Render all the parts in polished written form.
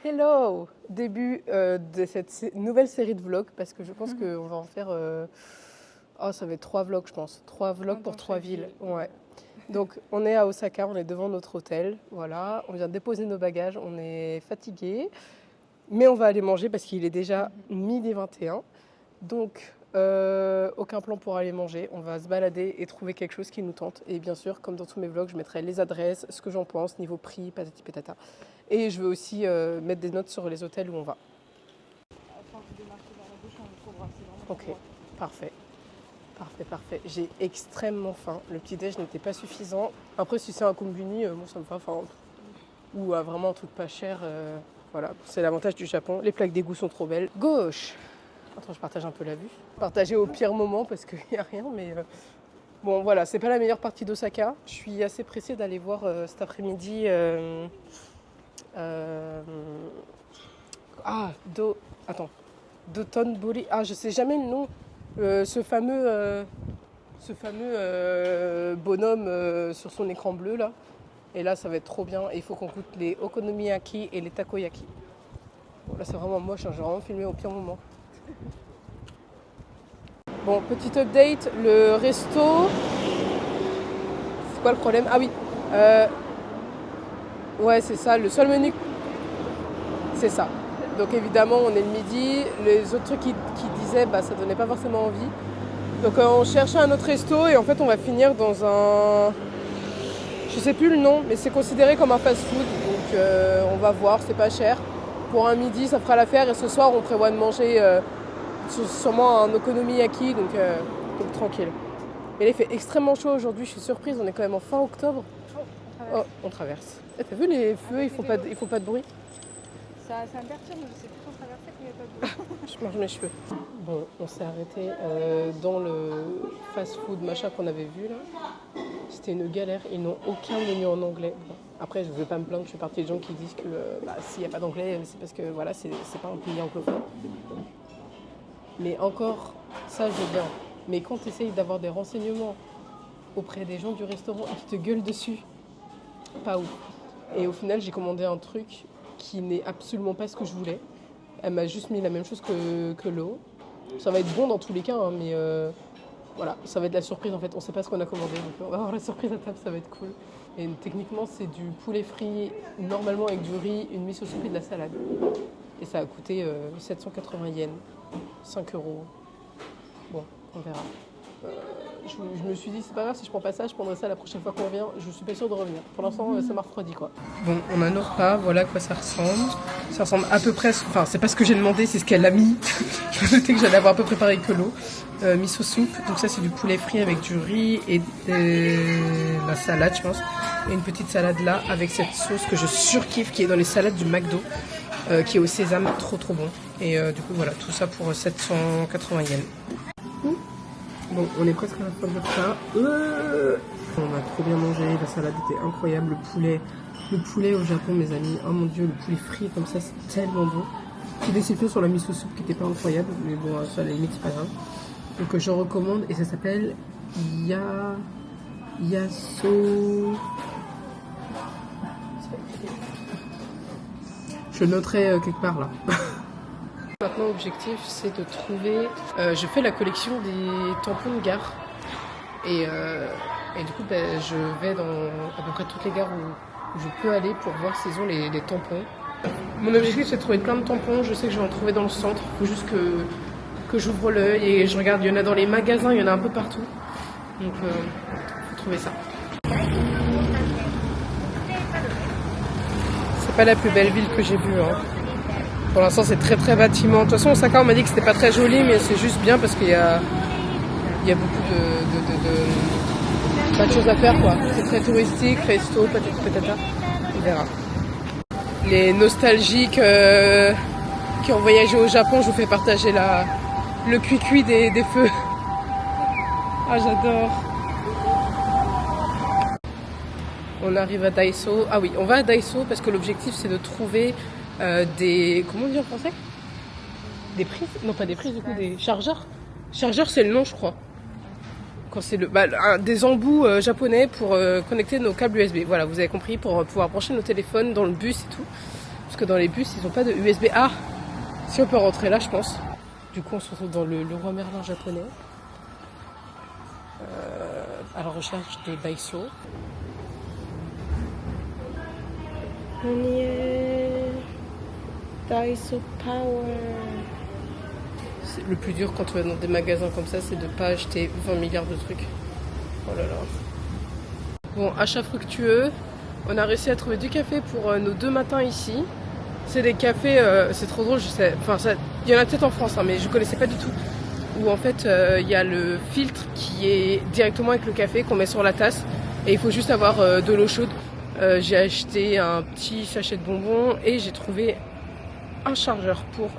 Hello! Début de cette nouvelle série de vlogs parce que je pense qu'on va en faire. Oh, ça va être 3 vlogs, je pense. 3 vlogs pour 3 villes. Ouais. Donc, on est à Osaka, on est devant notre hôtel. Voilà, on vient de déposer nos bagages, on est fatigué. Mais on va aller manger parce qu'il est déjà midi 21. Donc, aucun plan pour aller manger. On va se balader et trouver quelque chose qui nous tente. Et bien sûr, comme dans tous mes vlogs, je mettrai les adresses, ce que j'en pense, niveau prix, patati patata. Et je veux aussi mettre des notes sur les hôtels où on va. Ok, parfait. Parfait. J'ai extrêmement faim. Le petit-déj n'était pas suffisant. Après, si c'est un combini, moi ça me va. Enfin, ou vraiment un truc pas cher. Voilà, c'est l'avantage du Japon. Les plaques d'égout sont trop belles. Gauche. Attends, je partage un peu la vue. Partager au pire moment parce qu'il n'y a rien, mais bon, voilà, c'est pas la meilleure partie d'Osaka. Je suis assez pressée d'aller voir cet après-midi. Attends. Dotonbori. Ah, je sais jamais le nom. Ce fameux bonhomme sur son écran bleu là. Et là, ça va être trop bien. Et il faut qu'on goûte les okonomiyaki et les takoyaki. Bon, là, c'est vraiment moche. J'ai vraiment filmé au pire moment. Bon, petit update. Le resto. C'est quoi le problème? Ah oui. Ouais, c'est ça. Le seul menu. C'est ça. Donc évidemment, on est le midi. Les autres trucs qui disaient, ça donnait pas forcément envie. Donc on cherchait un autre resto et en fait, on va finir dans un... Je sais plus le nom, mais c'est considéré comme un fast-food. Donc on va voir, c'est pas cher. Pour un midi, ça fera l'affaire. Et ce soir, on prévoit de manger sûrement un okonomiyaki, donc tranquille. Et là, il fait extrêmement chaud aujourd'hui. Je suis surprise, on est quand même en fin octobre. Oh, on traverse. T'as vu les feux, ils font pas de bruit. Ça me perturbe, je sais plus quand traverser qu'il n'y a pas de bruit. Je mange mes cheveux. Bon, on s'est arrêté dans le fast-food machin qu'on avait vu là. C'était une galère, ils n'ont aucun menu en anglais. Bon, après, je ne veux pas me plaindre, je fais partie des gens qui disent que s'il n'y a pas d'anglais, c'est parce que voilà, c'est pas un pays anglophone. Mais encore, ça je veux bien. Mais quand tu essayes d'avoir des renseignements auprès des gens du restaurant et qui te gueulent dessus, pas ouf. Et au final, j'ai commandé un truc qui n'est absolument pas ce que je voulais. Elle m'a juste mis la même chose que l'eau. Ça va être bon dans tous les cas, hein, mais voilà, ça va être la surprise en fait. On sait pas ce qu'on a commandé, donc on va avoir la surprise à table, ça va être cool. Et techniquement, c'est du poulet frit, normalement avec du riz, une miso soupe et de la salade. Et ça a coûté 780 yens, 5 euros. Bon, on verra. Je me suis dit, c'est pas grave si je prends pas ça, je prendrai ça la prochaine fois qu'on revient. Je suis pas sûre de revenir. Pour l'instant, ça m'a refroidi quoi. Bon, on a nos repas, voilà à quoi ça ressemble. Ça ressemble à peu près, enfin, c'est pas ce que j'ai demandé, c'est ce qu'elle a mis. Je me doutais que j'allais avoir à peu près pareil que l'eau. Miso soupe, donc ça c'est du poulet frit avec du riz et de la salade, je pense. Et une petite salade là avec cette sauce que je surkiffe qui est dans les salades du McDo, qui est au sésame, trop bon. Et du coup, voilà, tout ça pour 780 yens. Bon, on est presque à la fin de ça. On a trop bien mangé, la salade était incroyable, le poulet au Japon, mes amis, oh mon dieu, le poulet frit comme ça, c'est tellement bon. J'ai déception sur la miso soupe qui était pas incroyable, mais bon, ça à la limite, c'est pas grave. Donc je recommande, et ça s'appelle Yaso... Je noterai quelque part là. Maintenant, l'objectif, c'est de trouver... je fais la collection des tampons de gare. Et du coup, je vais dans à peu près toutes les gares où je peux aller pour voir s'ils ont les tampons. Mon objectif, c'est de trouver plein de tampons. Je sais que je vais en trouver dans le centre. Il faut juste que j'ouvre l'œil et je regarde. Il y en a dans les magasins, il y en a un peu partout. Donc, il faut trouver ça. C'est pas la plus belle ville que j'ai vue, hein. Pour l'instant, c'est très bâtiment. De toute façon, Osaka, on m'a dit que c'était pas très joli, mais c'est juste bien parce qu'il y a beaucoup pas de choses à faire, quoi. C'est très touristique, resto, patata. On verra. Les nostalgiques qui ont voyagé au Japon, je vous fais partager le cuicui des feux. Ah, j'adore. On arrive à Daiso. Ah oui, on va à Daiso parce que l'objectif, c'est de trouver des... Comment on dit en français? Des prises? Non, pas des prises, du coup, des chargeurs. Chargeur, c'est le nom, je crois. Quand c'est des embouts japonais pour connecter nos câbles USB. Voilà, vous avez compris, pour pouvoir brancher nos téléphones dans le bus et tout. Parce que dans les bus, ils ont pas de USB. Ah, si on peut rentrer là, je pense. Du coup, on se retrouve dans le Roi Merlin japonais. À la recherche de Daiso. On y est. Daiso Power. Le plus dur quand tu vas dans des magasins comme ça, c'est de ne pas acheter 20 milliards de trucs. Oh là là. Bon, achat fructueux. On a réussi à trouver du café pour nos 2 matins ici. C'est des cafés, c'est trop drôle, je sais. Enfin, il y en a peut-être en France, hein, mais je connaissais pas du tout. Où en fait, il y a le filtre qui est directement avec le café qu'on met sur la tasse. Et il faut juste avoir de l'eau chaude. J'ai acheté un petit sachet de bonbons et j'ai trouvé un chargeur pour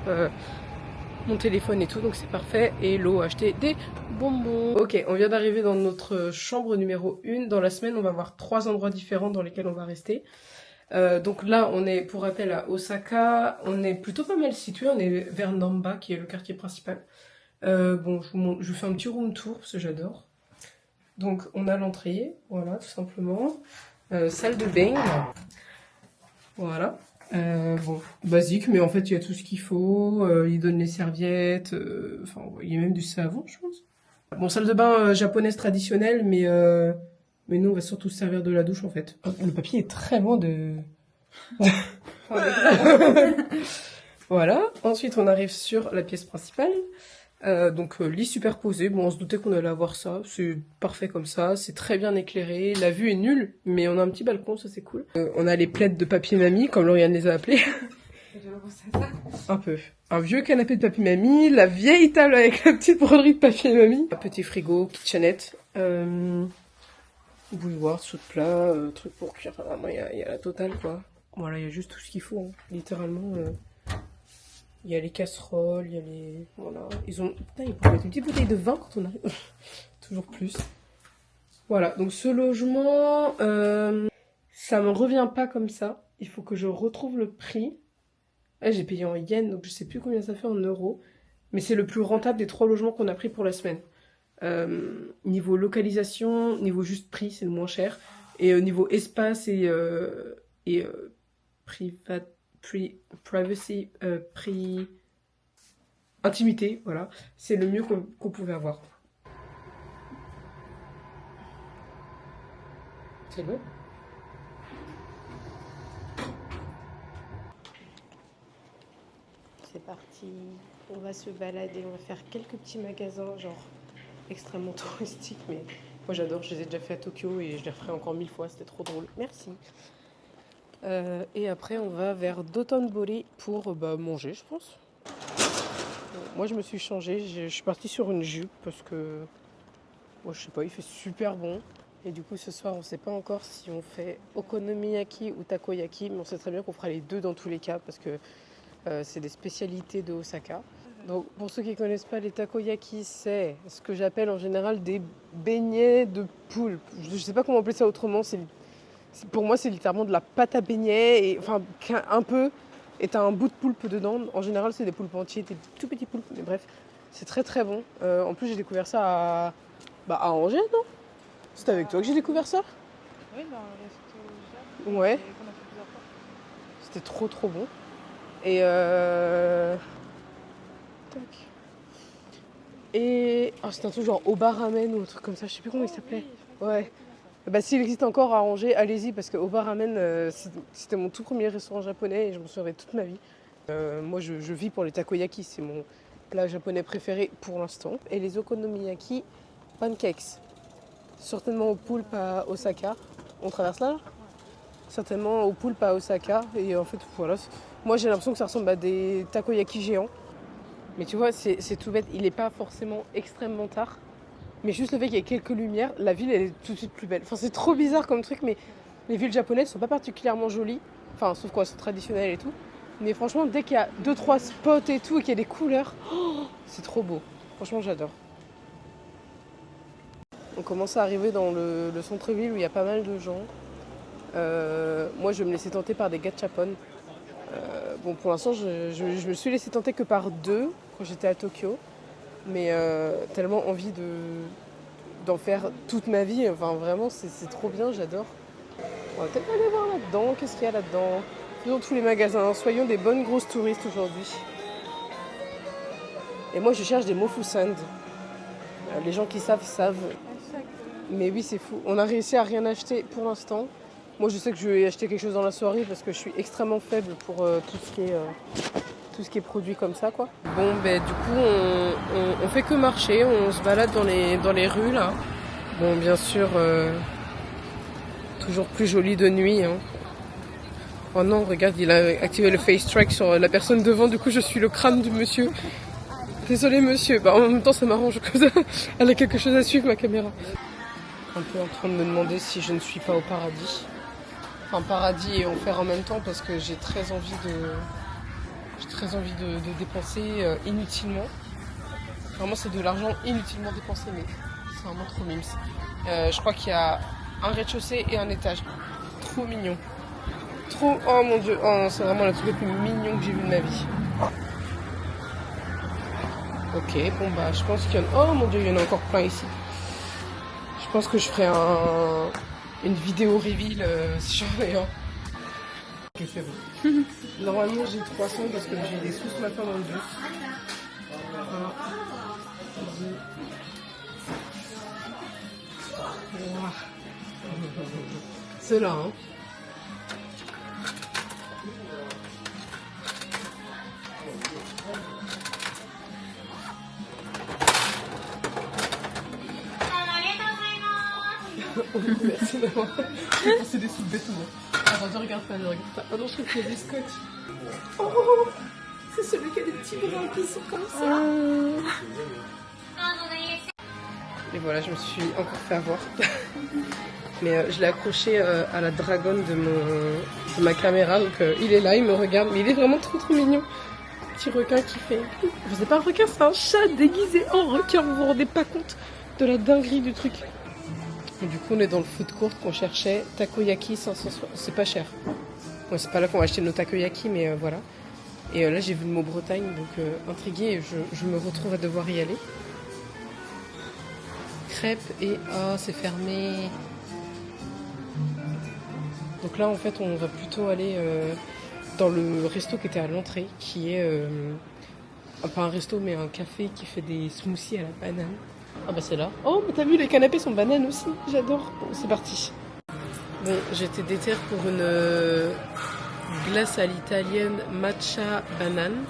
mon téléphone et tout, donc c'est parfait. Et l'eau, acheté des bonbons. Ok, on vient d'arriver dans notre chambre numéro 1. Dans la semaine, on va voir 3 endroits différents dans lesquels on va rester. Donc là, on est, pour rappel, à Osaka. On est plutôt pas mal situé. On est vers Namba, qui est le quartier principal. Bon, je vous fais un petit room tour, parce que j'adore. Donc, on a l'entrée, voilà, tout simplement. Salle de bain. Voilà. Bon, basique, mais en fait, il y a tout ce qu'il faut. Il donne les serviettes. Enfin, il y a même du savon, je pense. Bon, salle de bain japonaise traditionnelle, mais nous, on va surtout se servir de la douche, en fait. Le papier est très loin de... Voilà. Ensuite, on arrive sur la pièce principale. Donc, lit superposé. Bon, on se doutait qu'on allait avoir ça. C'est parfait comme ça. C'est très bien éclairé. La vue est nulle, mais on a un petit balcon, ça c'est cool. On a les plaids de papier mamie, comme Lauriane les a appelés. Un peu. Un vieux canapé de papier mamie, la vieille table avec la petite broderie de papier mamie. Un petit frigo, kitchenette. Bouilloire, sous de plat, truc pour cuire. Enfin, vraiment, il y a la totale, quoi. Voilà, il y a juste tout ce qu'il faut, hein. Littéralement. Il y a les casseroles, il y a les... Voilà. Ils ont... Putain, ils pourraient mettre une petite bouteille de vin quand on arrive. Toujours plus. Voilà, donc ce logement, ça me revient pas comme ça. Il faut que je retrouve le prix. Là, j'ai payé en yens, donc je sais plus combien ça fait en euros. Mais c'est le plus rentable des 3 logements qu'on a pris pour la semaine. Niveau localisation, niveau juste prix, c'est le moins cher. Et niveau espace et privacy, prix intimité, voilà, c'est le mieux qu'on pouvait avoir. C'est bon. C'est parti, on va se balader, on va faire quelques petits magasins, genre extrêmement touristiques, mais moi j'adore, je les ai déjà fait à Tokyo et je les referai encore 1000 fois, c'était trop drôle, merci. Et après on va vers Dotonbori pour manger, je pense. Moi je me suis changée, je suis partie sur une jupe parce que moi je sais pas, il fait super bon. Et du coup ce soir on sait pas encore si on fait okonomiyaki ou takoyaki, mais on sait très bien qu'on fera les deux dans tous les cas parce que c'est des spécialités de Osaka. Donc pour ceux qui ne connaissent pas les takoyaki, c'est ce que j'appelle en général des beignets de poulpe. Je sais pas comment appeler ça autrement, pour moi c'est littéralement de la pâte à beignets, et, enfin un peu, et t'as un bout de poulpe dedans. En général c'est des poulpes entiers, des tout petits poulpes, mais bref, c'est très très bon. En plus j'ai découvert ça à Angers, non? C'était avec toi que j'ai découvert ça? Oui, dans le resto Jap. Ouais. Qu'on a fait plusieurs fois. C'était trop trop bon. Et tac. Et c'était un truc genre Oba Ramen ou un truc comme ça, je sais plus comment il s'appelait. Oui, Ouais. Bah s'il existe encore à Angers, allez-y parce que Oba Ramen c'était mon tout premier restaurant japonais et je m'en souviendrai toute ma vie. Moi je vis pour les takoyaki, c'est mon plat japonais préféré pour l'instant. Et les okonomiyaki pancakes. Certainement au poulpe à Osaka. On traverse là? Certainement au poulpe à Osaka. Et en fait voilà. Moi j'ai l'impression que ça ressemble à des takoyaki géants. Mais tu vois, c'est tout bête. Il n'est pas forcément extrêmement tard. Mais juste le fait qu'il y ait quelques lumières, la ville elle est tout de suite plus belle. Enfin c'est trop bizarre comme truc, mais les villes japonaises sont pas particulièrement jolies. Enfin sauf quoi, c'est traditionnel et tout. Mais franchement, dès qu'il y a 2-3 spots et tout et qu'il y a des couleurs, c'est trop beau. Franchement, j'adore. On commence à arriver dans le centre-ville où il y a pas mal de gens. Moi, je vais me laisser tenter par des gachapon. Bon, pour l'instant, je me suis laissé tenter que par 2 quand j'étais à Tokyo. Mais tellement envie d'en faire toute ma vie. Enfin, vraiment, c'est trop bien, j'adore. On va peut-être aller voir là-dedans. Qu'est-ce qu'il y a là-dedans? Dans tous les magasins, soyons des bonnes grosses touristes aujourd'hui. Et moi je cherche des mofusand. Les gens qui savent, savent. Mais oui, c'est fou. On a réussi à rien acheter pour l'instant. Moi je sais que je vais acheter quelque chose dans la soirée parce que je suis extrêmement faible pour tout ce qui est produit comme ça, quoi. Bon, ben du coup on fait que marcher, on se balade dans les rues là. Bon, bien sûr, toujours plus joli de nuit, hein. Oh non, regarde, il a activé le face track sur la personne devant, du coup je suis le crâne du monsieur. Désolé monsieur, bah, en même temps ça m'arrange, comme ça elle a quelque chose à suivre, ma caméra. Un peu en train de me demander si je ne suis pas au paradis. Enfin, paradis et enfer en même temps, parce que j'ai très envie de dépenser inutilement. Vraiment c'est de l'argent inutilement dépensé, mais c'est vraiment trop mimes. Je crois qu'il y a un rez-de-chaussée et un étage. Trop mignon. Trop, oh mon dieu, oh, c'est vraiment le truc le plus mignon que j'ai vu de ma vie. Ok, bon bah je pense qu'il y en a... Oh mon dieu, il y en a encore plein ici. Je pense que je ferai une vidéo reveal si j'en ai un. Ok, c'est bon. Normalement j'ai 300 parce que j'ai des sous ce matin dans le bus. 1, 2... Wow. C'est là, hein. Merci d'avoir passé des sous bêtement. Attends, je regarde pas, Oh non, je trouve qu'il y a des scotch. Oh, c'est celui qui a des petits bras qui sont comme ça. Et voilà, je me suis encore fait avoir. Mais je l'ai accroché à la dragonne de ma caméra, donc il est là, il me regarde, mais il est vraiment trop mignon. Petit requin qui fait... C'est pas un requin, c'est un chat déguisé en requin, vous vous rendez pas compte de la dinguerie du truc. Et du coup on est dans le food court qu'on cherchait, takoyaki 560, c'est pas cher. Bon, c'est pas là qu'on va acheter nos takoyaki, mais voilà. Et là j'ai vu le mot Bretagne, donc intriguée, et je me retrouve à devoir y aller. Crêpes et... Oh, c'est fermé. Donc là en fait on va plutôt aller dans le resto qui était à l'entrée, qui est... pas un resto mais un café qui fait des smoothies à la banane. Ah bah c'est là. Oh, mais t'as vu, les canapés sont bananes aussi. J'adore. Bon, c'est parti. Bon, j'étais déterre pour une glace à l'italienne matcha banane.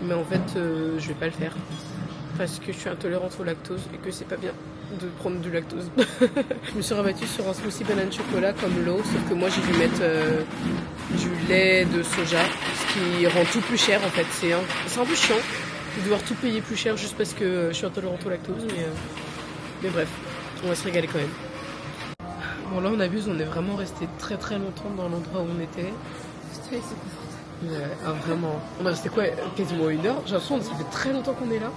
Mais en fait, je vais pas le faire. Parce que je suis intolérante au lactose et que c'est pas bien de prendre du lactose. Je me suis rabattue sur un smoothie banane chocolat comme l'eau, sauf que moi j'ai dû mettre du lait de soja, ce qui rend tout plus cher en fait. C'est un peu chiant de devoir tout payer plus cher juste parce que je suis intolérante au lactose, mais bref, on va se régaler quand même. Bon là on abuse, on est vraiment resté très longtemps dans l'endroit où on était. Vraiment, on est resté quoi, quasiment 1 heure. J'ai l'impression que ça fait très longtemps qu'on est là.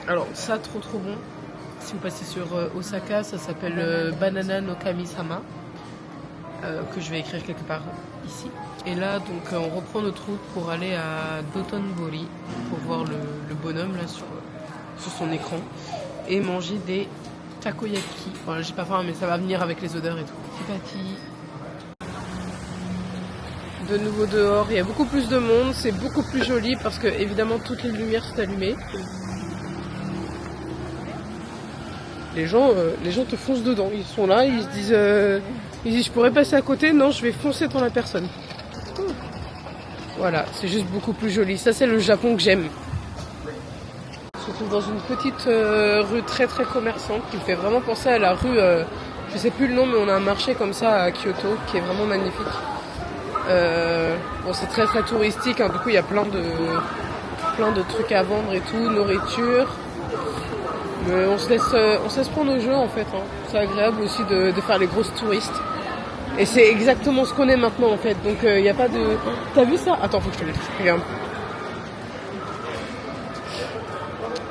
Alors ça trop bon. Si vous passez sur Osaka, ça s'appelle Banana no Kami-sama, que je vais écrire quelque part ici. Et là, donc, on reprend notre route pour aller à Dotonbori, pour voir le bonhomme là sur son écran, et manger des takoyaki. Voilà, j'ai pas faim, mais ça va venir avec les odeurs et tout. C'est parti. De nouveau dehors, il y a beaucoup plus de monde, c'est beaucoup plus joli parce que évidemment toutes les lumières sont allumées. Les gens te foncent dedans, ils sont là, ils disent je pourrais passer à côté, non je vais foncer dans la personne. Voilà, c'est juste beaucoup plus joli. Ça, c'est le Japon que j'aime. On se retrouve dans une petite rue très commerçante qui me fait vraiment penser à la rue, je sais plus le nom, mais on a un marché comme ça à Kyoto qui est vraiment magnifique. Bon, c'est très touristique, hein, du coup il y a plein de trucs à vendre et tout, nourriture. Mais on se laisse prendre au jeu en fait, hein. C'est agréable aussi de faire les grosses touristes. Et c'est exactement ce qu'on est maintenant en fait, donc il n'y a pas de... T'as vu ça? Attends, faut que je te le dise, regarde.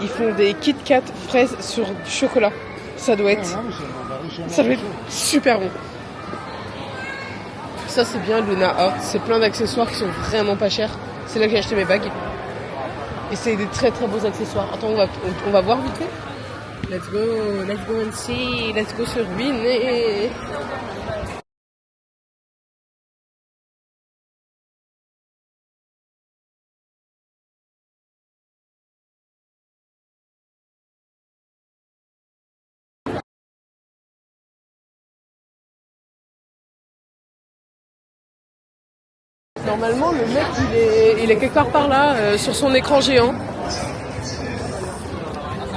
Ils font des Kit Kat fraises sur du chocolat. Ça doit être super bon. Ça c'est bien Luna Art, c'est plein d'accessoires qui sont vraiment pas chers. C'est là que j'ai acheté mes bagues. Et c'est des très beaux accessoires. Attends, on va voir vite fait. Let's go and see, let's go se ruiner. normalement, le mec, il est quelque part par là, sur son écran géant.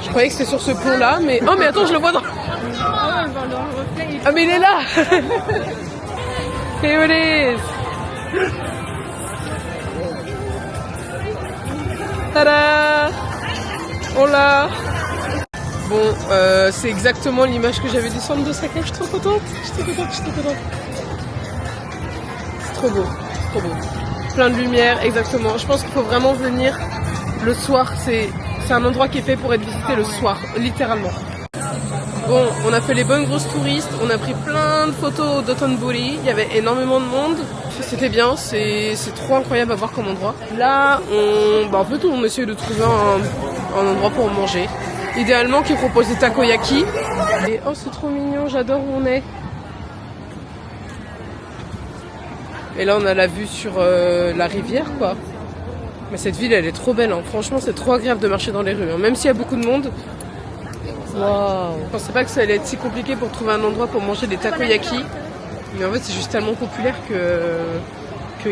Je croyais que c'était sur ce pont-là, mais... Oh, mais attends, je le vois dans... Ah, mais il est là. Here it is. Tada. On l'a. Bon, c'est exactement l'image que j'avais du centre d'Osaka. Je suis trop contente. C'est trop beau. Plein de lumière, exactement. Je pense qu'il faut vraiment venir le soir. C'est un endroit qui est fait pour être visité le soir, littéralement. Bon, on a fait les bonnes grosses touristes. On a pris plein de photos d'Dotonbori. Il y avait énormément de monde. C'était bien. C'est trop incroyable à voir comme endroit. Là, en fait, on essaie de trouver un endroit pour manger. Idéalement, qui propose des takoyaki. Et oh, c'est trop mignon, j'adore où on est. Et là, on a la vue sur la rivière, quoi. Mais cette ville, elle est trop belle. Hein. Franchement, c'est trop agréable de marcher dans les rues. Hein. Même s'il y a beaucoup de monde. Waouh. Je pensais pas que ça allait être si compliqué pour trouver un endroit pour manger des takoyaki. Mais en fait, c'est juste tellement populaire que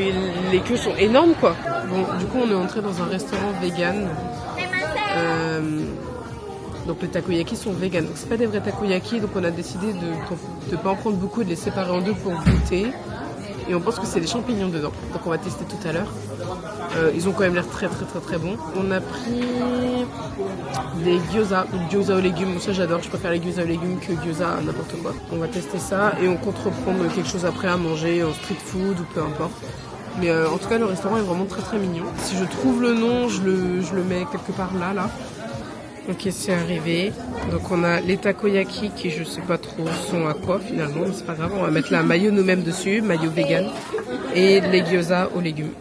les queues sont énormes, quoi. Bon, du coup, on est entré dans un restaurant vegan. Donc les takoyaki sont vegan. Donc c'est pas des vrais takoyaki, donc on a décidé de pas en prendre beaucoup, de les séparer en deux pour goûter. Et on pense que c'est des champignons dedans. Donc on va tester tout à l'heure. Ils ont quand même l'air très bons. On a pris des gyoza aux légumes. Bon, ça j'adore, je préfère les gyoza aux légumes que gyoza à n'importe quoi. On va tester ça et on compte reprendre quelque chose après à manger en street food ou peu importe. Mais en tout cas le restaurant est vraiment très mignon. Si je trouve le nom, je le mets quelque part là. Ok, c'est arrivé. Donc on a les takoyaki qui je sais pas trop sont à quoi finalement, mais c'est pas grave. On va mettre la mayo nous-mêmes dessus, mayo vegan. Et les gyoza aux légumes.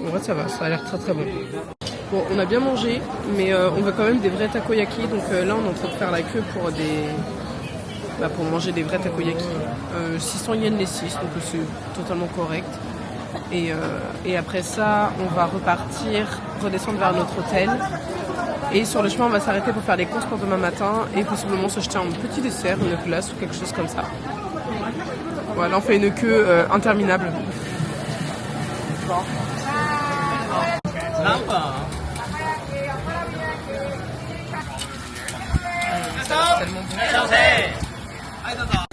En vrai ça va, ça a l'air très bon. Bon, on a bien mangé, mais on veut quand même des vrais takoyaki. Donc là on est en train de faire la queue pour pour manger des vrais takoyaki. 600 yens les 6, donc c'est totalement correct. Et après ça, on va redescendre vers notre hôtel. Et sur le chemin, on va s'arrêter pour faire des courses pour demain matin et possiblement s'acheter un petit dessert, une glace ou quelque chose comme ça. Voilà, on fait une queue interminable.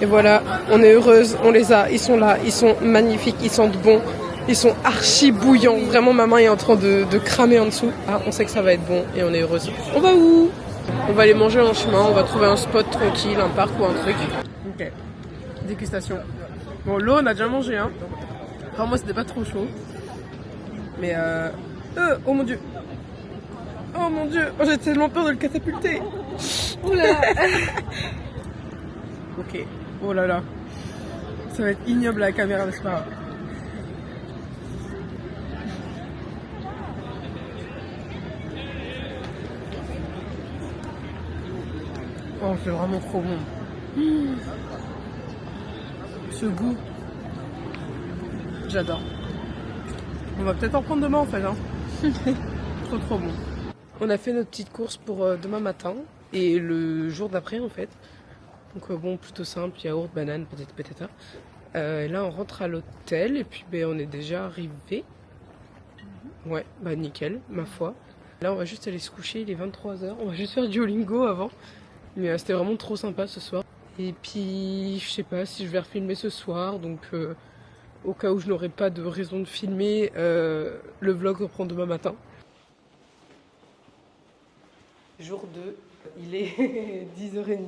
Et voilà, on est heureuse, on les a, ils sont là, ils sont magnifiques, ils sentent bon. Ils sont archi bouillants. Vraiment, ma main est en train de cramer en dessous. Ah, on sait que ça va être bon et on est heureuse. On va où? On va aller manger en chemin. On va trouver un spot tranquille, un parc ou un truc. Ok. Dégustation. Bon, l'eau, on a déjà mangé, hein. Enfin, moi, c'était pas trop chaud. Mais oh mon dieu. Oh mon dieu. Oh, j'ai tellement peur de le catapulter. Oula. Ok. Oh là là. Ça va être ignoble à la caméra, mais c'est pas grave. Oh, c'est vraiment trop bon. Ce goût, j'adore. On va peut-être en prendre demain en fait. Hein. trop bon. On a fait notre petite course pour demain matin et le jour d'après en fait. Donc bon, plutôt simple, yaourt, banane, peut-être pétata. Là on rentre à l'hôtel et puis on est déjà arrivé. Ouais, nickel, ma foi. Là on va juste aller se coucher, il est 23h. On va juste faire Duolingo avant. Mais c'était vraiment trop sympa ce soir. Et puis, je sais pas si je vais refilmer ce soir. Donc, au cas où je n'aurai pas de raison de filmer, le vlog reprend demain matin. Jour 2, il est 10h30.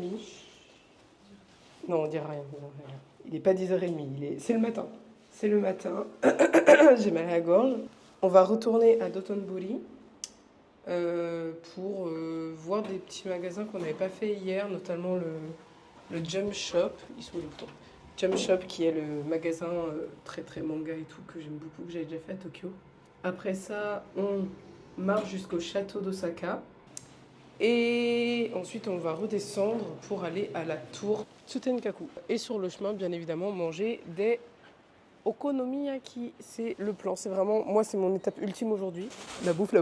Non, on dira rien. Il n'est pas 10h30, c'est le matin. C'est le matin. J'ai mal à la gorge. On va retourner à Dotonbori. Pour voir des petits magasins qu'on n'avait pas fait hier, notamment le Jump Shop. Ils sont où les boutons? Jump Shop qui est le magasin très manga et tout que j'aime beaucoup, que j'avais déjà fait à Tokyo. Après ça, on marche jusqu'au château d'Osaka. Et ensuite, on va redescendre pour aller à la tour Tsutenkaku. Et sur le chemin, bien évidemment, manger des okonomiyaki. C'est le plan. C'est vraiment, moi, c'est mon étape ultime aujourd'hui. La bouffe.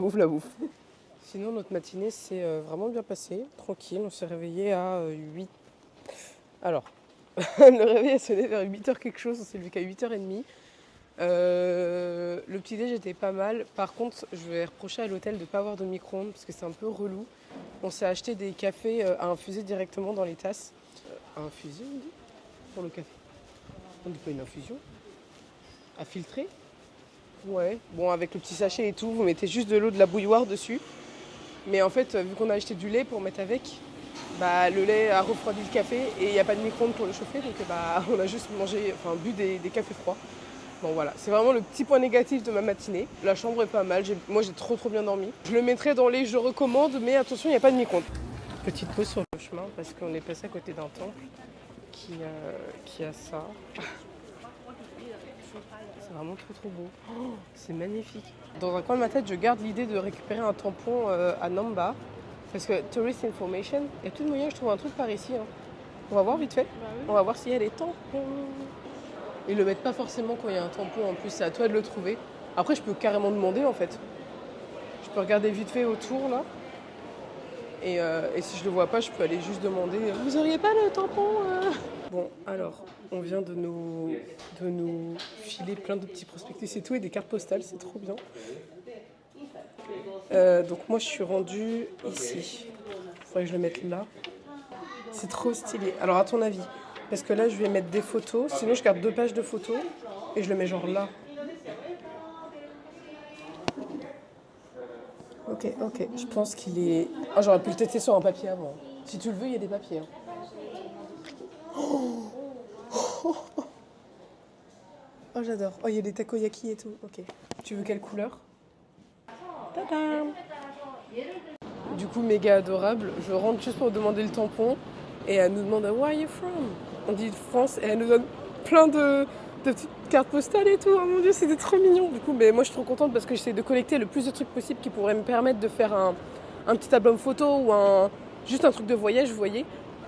Sinon, notre matinée s'est vraiment bien passée. Tranquille, on s'est réveillé à 8. Alors, le réveil a sonné vers 8h quelque chose. On s'est levé qu'à 8h30. Le petit déj était pas mal. Par contre, je vais reprocher à l'hôtel de ne pas avoir de micro-ondes parce que c'est un peu relou. On s'est acheté des cafés à infuser directement dans les tasses. À infuser, on dit? Pour le café. On dit pas une infusion? À filtrer? Ouais. Bon, avec le petit sachet et tout, vous mettez juste de l'eau, de la bouilloire dessus. Mais en fait, vu qu'on a acheté du lait pour mettre avec, bah, le lait a refroidi le café et il n'y a pas de micro-ondes pour le chauffer. Donc bah, on a juste bu des cafés froids. Bon voilà, c'est vraiment le petit point négatif de ma matinée. La chambre est pas mal, moi j'ai trop bien dormi. Je le mettrai dans les je recommande, mais attention, il n'y a pas de micro-ondes. Petite pause sur le chemin parce qu'on est passé à côté d'un temple qui a ça. C'est vraiment trop beau. Oh, c'est magnifique. Dans un coin de ma tête, je garde l'idée de récupérer un tampon à Namba. Parce que Tourist Information, il y a tout de moyen que je trouve un truc par ici. Hein. On va voir vite fait. Bah oui. On va voir s'il y a des tampons. Ils le mettent pas forcément quand il y a un tampon, en plus c'est à toi de le trouver. Après je peux carrément demander en fait. Je peux regarder vite fait autour là. Et si je le vois pas, je peux aller juste demander « Vous auriez pas le tampon ?» Bon, alors, on vient de nous filer plein de petits prospectus et tout, et des cartes postales, c'est trop bien. Donc moi je suis rendue ici. Il faudrait que je le mette là. C'est trop stylé. Alors à ton avis? Parce que là, je vais mettre des photos. Sinon, je garde 2 pages de photos et je le mets genre là. Ok. Je pense qu'il est... Ah, j'aurais pu le tester sur un papier avant. Si tu le veux, il y a des papiers. Hein. Oh, j'adore. Oh, il y a des takoyaki et tout. Ok. Tu veux quelle couleur? Tadam! Du coup, méga adorable. Je rentre juste pour demander le tampon. Et elle nous demande « Where are you from ?» On dit « France » et elle nous donne plein de petites cartes postales et tout. Oh mon Dieu, c'était trop mignon. Du coup, mais moi, je suis trop contente parce que j'essaie de collecter le plus de trucs possible qui pourraient me permettre de faire un petit album photo ou juste un truc de voyage, vous voyez.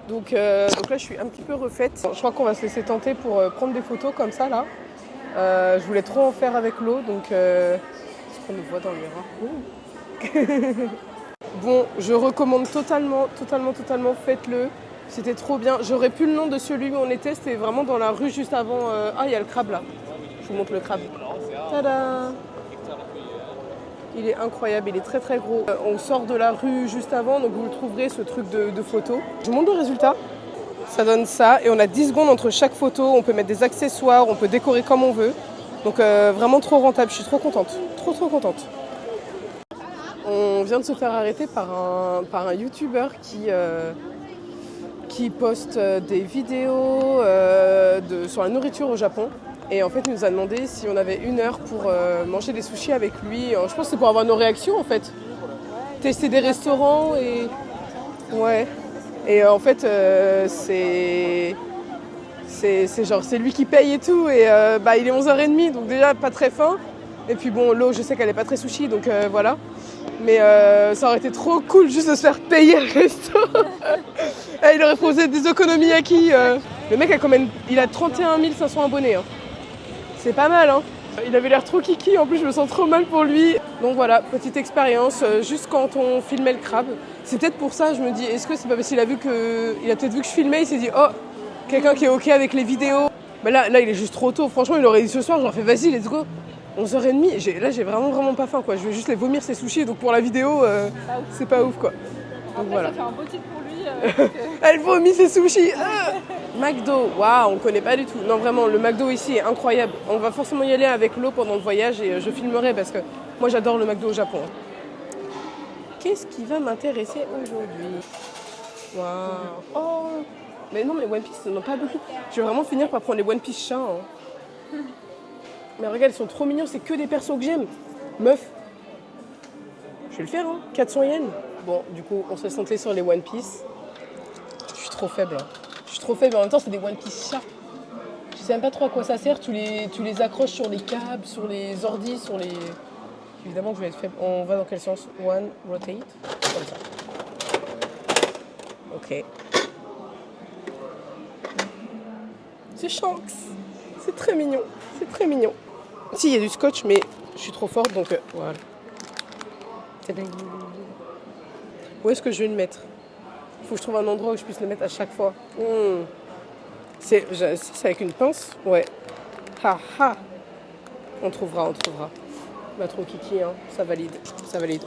Donc là, je suis un petit peu refaite. Je crois qu'on va se laisser tenter pour prendre des photos comme ça, là. Je voulais trop en faire avec l'eau, donc... Est-ce qu'on le voit dans le miroir? Bon, je recommande totalement, faites-le. C'était trop bien. J'aurais plus le nom de celui où on était, c'était vraiment dans la rue juste avant... Ah, il y a le crabe là. Je vous montre le crabe. Tada! Il est incroyable, il est très gros. On sort de la rue juste avant, donc vous le trouverez, ce truc de photo. Je vous montre le résultat. Ça donne ça, et on a 10 secondes entre chaque photo. On peut mettre des accessoires, on peut décorer comme on veut. Donc vraiment trop rentable, je suis trop contente. Trop contente. On vient de se faire arrêter par un youtubeur qui poste des vidéos sur la nourriture au Japon. Et en fait, il nous a demandé si on avait 1 heure pour manger des sushis avec lui. Je pense que c'est pour avoir nos réactions en fait. Tester des restaurants et... Ouais. Et en fait, c'est lui qui paye et tout. Et il est 11h30, donc déjà pas très faim. Et puis bon, l'eau, je sais qu'elle est pas très sushi, donc voilà. Mais ça aurait été trop cool juste de se faire payer le resto. Il aurait posé des okonomiyaki. Le mec il a 31 500 abonnés. Hein. C'est pas mal, hein. Il avait l'air trop kiki, en plus je me sens trop mal pour lui. Donc voilà, petite expérience, juste quand on filmait le crabe. C'est peut-être pour ça, je me dis, est-ce que c'est pas parce qu'il a peut-être vu que je filmais, il s'est dit, oh, quelqu'un qui est ok avec les vidéos. Mais là il est juste trop tôt, franchement il aurait dit ce soir, j'aurais fait vas-y, let's go. 11h30, là j'ai vraiment pas faim quoi, je vais juste les vomir ces sushis, donc pour la vidéo, c'est pas ouf quoi. Donc après, voilà. Ça fait un beau titre pour lui. Elle vomit ses sushis. McDo, waouh, on connaît pas du tout. Non vraiment, le McDo ici est incroyable. On va forcément y aller avec l'eau pendant le voyage et je filmerai parce que moi j'adore le McDo au Japon. Qu'est-ce qui va m'intéresser aujourd'hui? Waouh. Oh. Mais non, mais One Piece, non pas beaucoup. Je vais vraiment finir par prendre les One Piece chats. Hein. Mais regarde, ils sont trop mignons, c'est que des persos que j'aime. Meuf. Je vais le faire, hein. 400 yens. Bon, du coup, on se laisse tenter sur les One Piece. Je suis trop faible. Hein. Je suis trop faible, en même temps, c'est des One Piece chats. Je sais même pas trop à quoi ça sert. Tu les accroches sur les câbles, sur les ordis, sur les... Évidemment que je vais être faible. On va dans quel sens? One, rotate. Comme ça. Ok. C'est Shanks. C'est très mignon. C'est très mignon. Si, il y a du scotch, mais je suis trop forte, donc voilà. Où est-ce que je vais le mettre? Il faut que je trouve un endroit où je puisse le mettre à chaque fois. C'est avec une pince? Ouais. Ha ha. On trouvera. Bah trop kiki, hein. Ça valide.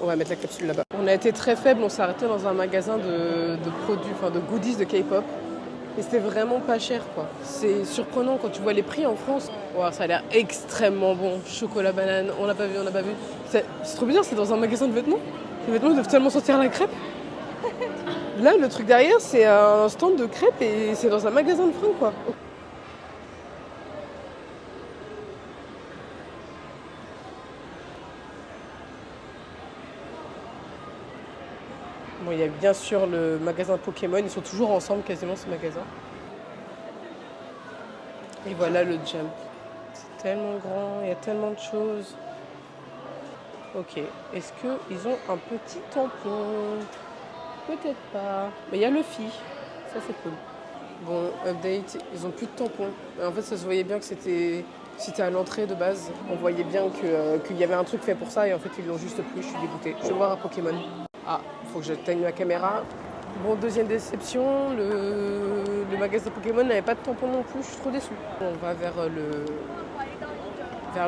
On va mettre la capsule là-bas. On a été très faible, on s'est arrêté dans un magasin de produits, enfin de goodies de K-pop. Et c'était vraiment pas cher, quoi. C'est surprenant quand tu vois les prix en France. Wow, ça a l'air extrêmement bon. Chocolat banane, on l'a pas vu. C'est trop bizarre, c'est dans un magasin de vêtements. Les vêtements doivent tellement sentir la crêpe. Là, le truc derrière, c'est un stand de crêpes et c'est dans un magasin de fringues, quoi. Bon, il y a bien sûr le magasin Pokémon, ils sont toujours ensemble quasiment ce magasin. Et voilà le Jump. C'est tellement grand, il y a tellement de choses. Ok, est-ce qu'ils ont un petit tampon? Peut-être pas. Mais il y a le Fi, ça c'est cool. Bon, update, ils ont plus de tampons. En fait, ça se voyait bien que c'était à l'entrée de base. On voyait bien qu'il y avait un truc fait pour ça et en fait ils l'ont juste plus, je suis dégoûtée. Je vais voir un Pokémon. Ah, faut que j'éteigne ma caméra. Bon, deuxième déception, le magasin Pokémon n'avait pas de tampon non plus, je suis trop déçue. On va vers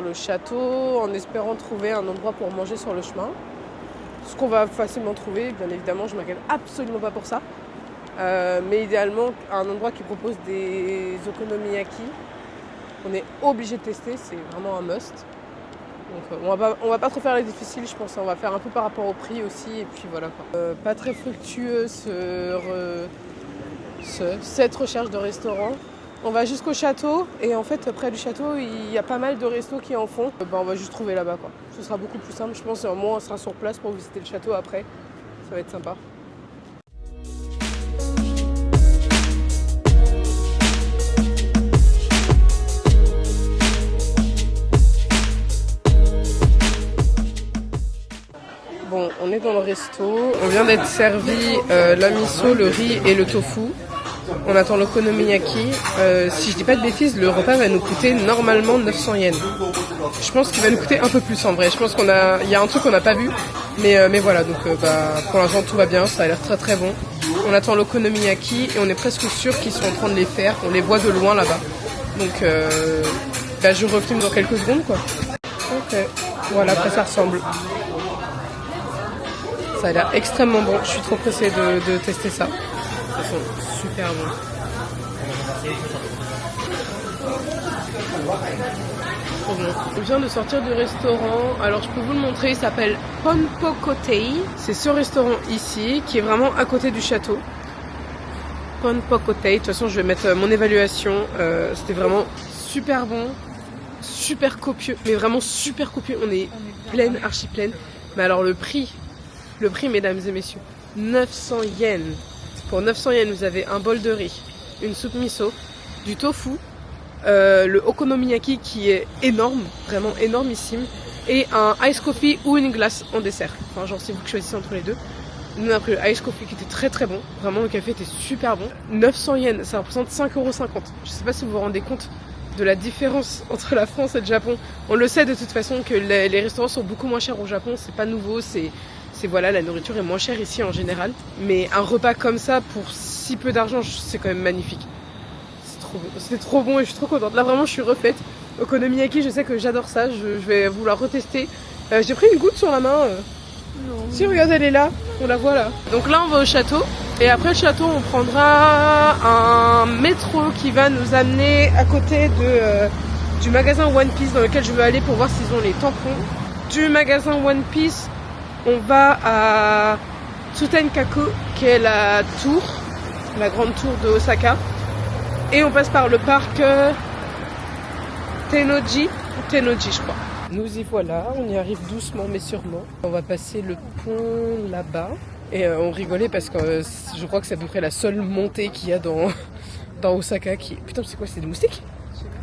le château en espérant trouver un endroit pour manger sur le chemin. Ce qu'on va facilement trouver, bien évidemment, je ne m'inquiète absolument pas pour ça. Mais idéalement, un endroit qui propose des okonomiyaki. On est obligé de tester, c'est vraiment un must. Donc, on va pas trop faire les difficiles, je pense. On va faire un peu par rapport au prix aussi, et puis voilà quoi. Pas très fructueux cette recherche de restaurant. On va jusqu'au château, et en fait près du château, il y a pas mal de restos qui en font. On va juste trouver là-bas quoi. Ce sera beaucoup plus simple, je pense. Au moins on sera sur place pour visiter le château après. Ça va être sympa. Bon, on est dans le resto. On vient d'être servi la miso, le riz et le tofu. On attend l'okonomiyaki. Si je dis pas de bêtises, le repas va nous coûter normalement 900 yens. Je pense qu'il va nous coûter un peu plus en vrai. Je pense il y a un truc qu'on n'a pas vu. Mais voilà, donc pour l'instant tout va bien, ça a l'air très très bon. On attend l'okonomiyaki et on est presque sûr qu'ils sont en train de les faire. On les voit de loin là-bas. Donc je refilme dans quelques secondes quoi. Ok, voilà, après ça ressemble. Ça a l'air extrêmement bon, je suis trop pressée de tester ça. Ça sent super bon. Trop bon. On vient de sortir du restaurant, alors je peux vous le montrer, il s'appelle Ponpokotei. C'est ce restaurant ici, qui est vraiment à côté du château. Ponpokotei, de toute façon je vais mettre mon évaluation. C'était vraiment super bon, super copieux, mais vraiment super copieux. On est pleine, archi pleine. Mais alors le prix, mesdames et messieurs, 900 yens. Pour 900 yens, vous avez un bol de riz, une soupe miso, du tofu, le okonomiyaki qui est énorme, vraiment énormissime, et un ice coffee ou une glace en dessert. Enfin, genre, c'est vous qui choisissez entre les deux. Nous, on a pris le ice coffee qui était très très bon. Vraiment, le café était super bon. 900 yens, ça représente 5,50 €. Je sais pas si vous vous rendez compte de la différence entre la France et le Japon. On le sait de toute façon que les restaurants sont beaucoup moins chers au Japon. C'est pas nouveau, voilà, la nourriture est moins chère ici en général. Mais un repas comme ça, pour si peu d'argent, c'est quand même magnifique. C'était trop bon et je suis trop contente. Là, vraiment, je suis refaite. Okonomiyaki, je sais que j'adore ça. Je vais vouloir retester. J'ai pris une goutte sur la main. Non. Si, regarde, elle est là. On la voit là. Donc là, on va au château. Et après le château, on prendra un métro qui va nous amener à côté du magasin One Piece dans lequel je veux aller pour voir s'ils ont les tampons. Du magasin One Piece, on va à Tsutenkaku, qui est la grande tour de Osaka. Et on passe par le parc Tennoji, je crois. Nous y voilà, on y arrive doucement mais sûrement. On va passer le pont là-bas. Et on rigolait parce que je crois que c'est à peu près la seule montée qu'il y a dans Osaka qui... Putain, c'est quoi, c'est des moustiques?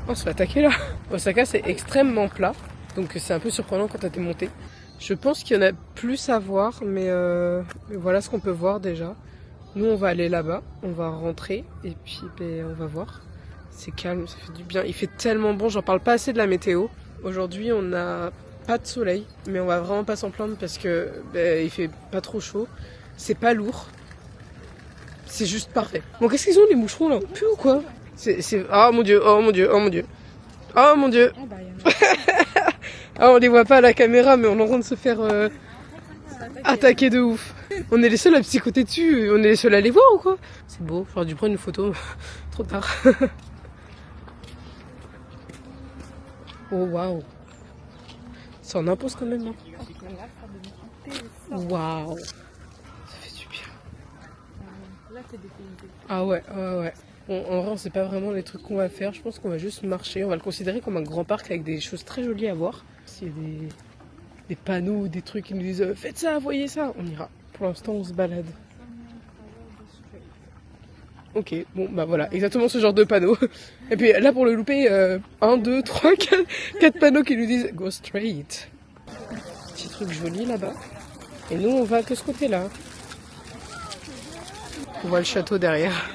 On se fait attaquer là. Osaka, c'est extrêmement plat. Donc c'est un peu surprenant quand t'es monté. Je pense qu'il y en a plus à voir, mais voilà ce qu'on peut voir déjà. Nous, on va aller là-bas, on va rentrer et puis on va voir. C'est calme, ça fait du bien. Il fait tellement bon, j'en parle pas assez de la météo. Aujourd'hui, on n'a pas de soleil, mais on va vraiment pas s'en plaindre parce que il fait pas trop chaud. C'est pas lourd. C'est juste parfait. Bon, qu'est-ce qu'ils ont les moucherons là? Plus ou quoi? Oh mon dieu, oh mon dieu, oh mon dieu. Oh mon dieu. Ah, on les voit pas à la caméra, mais on est en train de se faire attaquer de ouf. On est les seuls à psychoter dessus, on est les seuls à les voir ou quoi? C'est beau, j'aurais dû prendre une photo. Trop tard. Oh waouh. Ça en impose quand même. Hein. Waouh. Ça fait du bien. Là, t'es dépaysé. Ah ouais, ouais, ouais. Bon, en vrai, on sait pas vraiment les trucs qu'on va faire. Je pense qu'on va juste marcher. On va le considérer comme un grand parc avec des choses très jolies à voir. S'il y a des panneaux, des trucs qui nous disent faites ça, voyez ça, on ira. Pour l'instant, on se balade. Ok, bon, bah voilà, exactement ce genre de panneaux. Et puis là, pour le louper, 1, 2, 3, 4 panneaux qui nous disent go straight. Petit truc joli là-bas. Et nous, on va que ce côté-là. On voit le château derrière.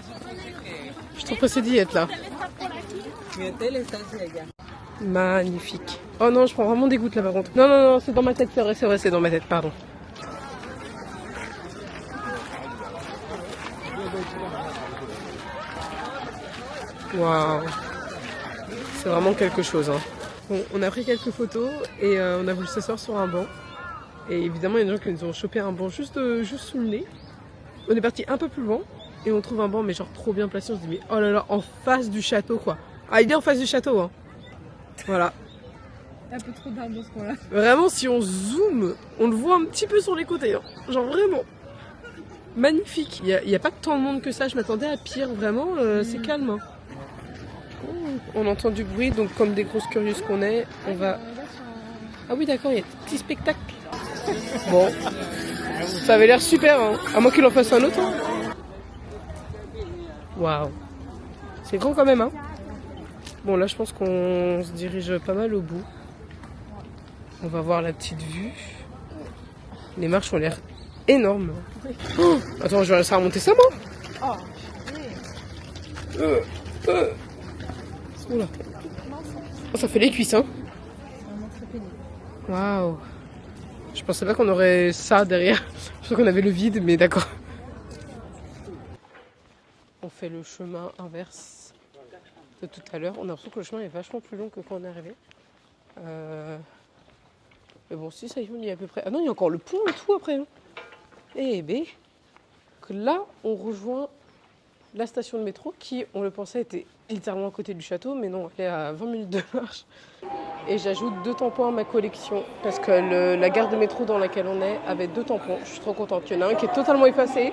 Je suis trop pressée d'y être là. Magnifique. Oh non, je prends vraiment des gouttes là par contre. Non, non, non, c'est dans ma tête, c'est vrai, c'est dans ma tête, pardon. Waouh. C'est vraiment quelque chose. Hein. Bon, on a pris quelques photos et on a voulu s'asseoir sur un banc. Et évidemment, il y a des gens qui nous ont chopé un banc juste sous le nez. On est parti un peu plus loin et on trouve un banc, mais genre trop bien placé. On se dit, mais oh là là, en face du château quoi. Ah, il est en face du château. Hein. Voilà. Un peu trop d'arbres dans ce coin-là. Vraiment, si on zoome, on le voit un petit peu sur les côtés. Hein. Genre vraiment. Magnifique. Il y a pas tant de monde que ça. Je m'attendais à pire. Vraiment, c'est calme. Hein. Oh, on entend du bruit, donc comme des grosses curieuses qu'on est, on va... Ah oui, d'accord, il y a des petits spectacles. Bon. Ça avait l'air super, hein. À moins qu'il en fasse un autre. Hein. Waouh. C'est grand quand même, hein. Bon, là, je pense qu'on se dirige pas mal au bout. On va voir la petite vue. Les marches ont l'air énormes. Oh, attends, je vais réussir à monter ça, moi. Oula. Oh, ça fait les cuisses, hein. Waouh. Je pensais pas qu'on aurait ça derrière. Je pensais qu'on avait le vide, mais d'accord. On fait le chemin inverse de tout à l'heure. On a l'impression que le chemin est vachement plus long que quand on est arrivé. Mais bon, si ça y est à peu près. Ah non, il y a encore le pont et tout après. Hein. Eh ben, que là, on rejoint la station de métro qui, on le pensait, était littéralement à côté du château, mais non, elle est à 20 minutes de marche. Et j'ajoute 2 tampons à ma collection parce que la gare de métro dans laquelle on est avait 2 tampons. Je suis trop contente. Il y en a un qui est totalement effacé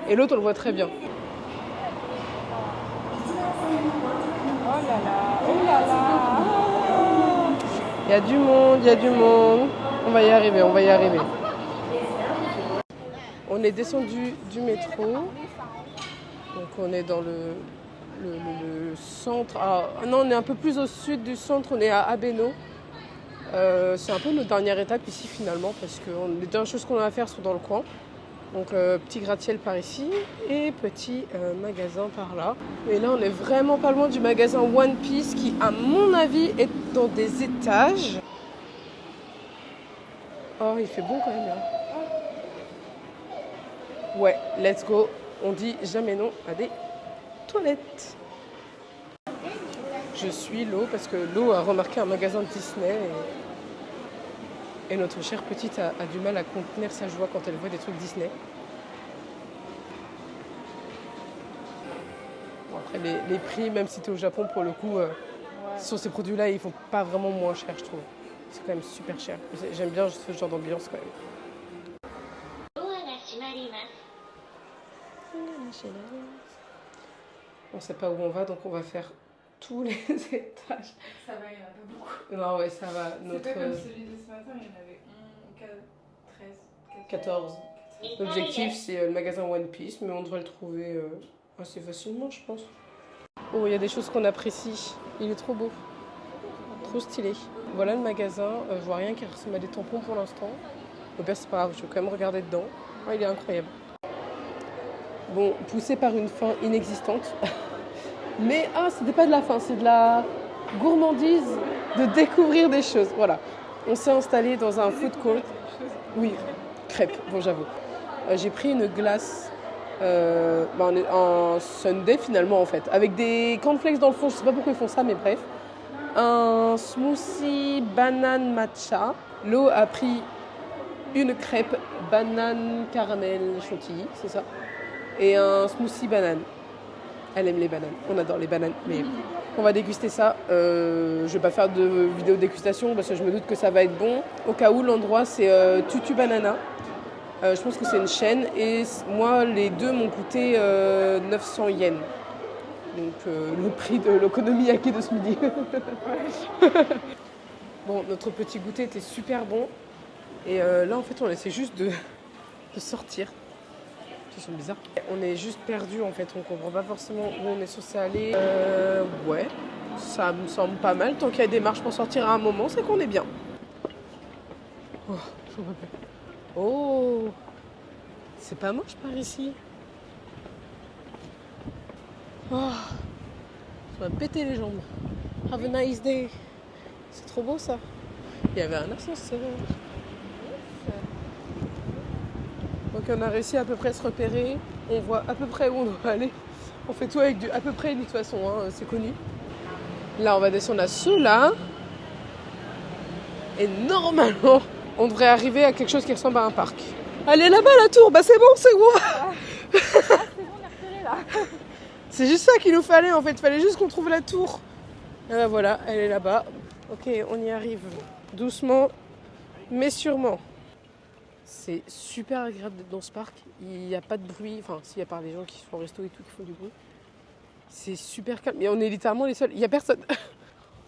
et l'autre, on le voit très bien. Oh là là, oh là là. Il y a du monde, il y a du monde. On va y arriver, on va y arriver. On est descendu du métro. Donc on est dans le centre. Ah non, on est un peu plus au sud du centre, on est à Abeno. C'est un peu notre dernière étape ici finalement parce que les dernières choses qu'on a à faire sont dans le coin. Donc petit gratte-ciel par ici et petit magasin par là. Et là on est vraiment pas loin du magasin One Piece qui à mon avis est dans des étages. Oh il fait bon quand même là. Ouais, let's go. On dit jamais non à des toilettes. Je suis Lo parce que Lo a remarqué un magasin de Disney et notre chère petite a du mal à contenir sa joie quand elle voit des trucs Disney. Bon, après les prix, même si tu es au Japon pour le coup, sur ces produits-là ils font pas vraiment moins cher je trouve. C'est quand même super cher. J'aime bien ce genre d'ambiance quand même. On sait pas où on va donc on va faire tous les étages. Ça va, il n'y en a pas beaucoup. Non ouais ça va. C'est pas comme celui de ce matin, il y en avait 13, 14. L'objectif c'est le magasin One Piece mais on devrait le trouver assez facilement je pense. Oh il y a des choses qu'on apprécie. Il est trop beau. Trop stylé. Voilà le magasin. Je vois rien qui ressemble à des tampons pour l'instant. Au pire c'est pas grave, je vais quand même regarder dedans. Oh, il est incroyable. Bon, poussé par une faim inexistante. Mais c'était pas de la faim, c'est de la gourmandise de découvrir des choses. Voilà. On s'est installé dans un food court. Oui, crêpes, bon j'avoue. J'ai pris une glace en sundae finalement en fait. Avec des cornflakes dans le fond, je sais pas pourquoi ils font ça, mais bref. un smoothie banane matcha. Lo a pris une crêpe banane caramel chantilly, c'est ça. Et un smoothie banane. Elle aime les bananes. On adore les bananes. Mais on va déguster ça. Je vais pas faire de vidéo de dégustation parce que je me doute que ça va être bon. Au cas où, l'endroit c'est Tutu Banana. Je pense que c'est une chaîne. Et moi, les deux m'ont coûté 900 yens. Donc le prix de l'okonomiyaki de ce midi. Bon, notre petit goûter était super bon. Et là, en fait, on essaie juste de sortir. Ça semble bizarre. On est juste perdu en fait, on comprend pas forcément où on est censé aller. Ouais, ça me semble pas mal. Tant qu'il y a des marches pour sortir à un moment, c'est qu'on est bien. Oh, j'en peux plus. Oh, c'est pas moche par ici. Oh, ça va péter les jambes. Have a nice day. C'est trop beau ça. Il y avait un ascenseur. Donc on a réussi à peu près à se repérer, on voit à peu près où on doit aller. On fait tout avec du à peu près de toute façon, hein, c'est connu. Là on va descendre à ceux-là. Et normalement, on devrait arriver à quelque chose qui ressemble à un parc. Allez là-bas la tour, bah c'est bon, c'est bon. C'est bon, on est repéré là. C'est juste ça qu'il nous fallait en fait, il fallait juste qu'on trouve la tour. Et ben voilà, elle est là-bas. Ok, on y arrive doucement, mais sûrement. C'est super agréable d'être dans ce parc. Il n'y a pas de bruit. Enfin, s'il y a pas les gens qui sont au resto et tout qui font du bruit. C'est super calme. Et on est littéralement les seuls. Il n'y a personne.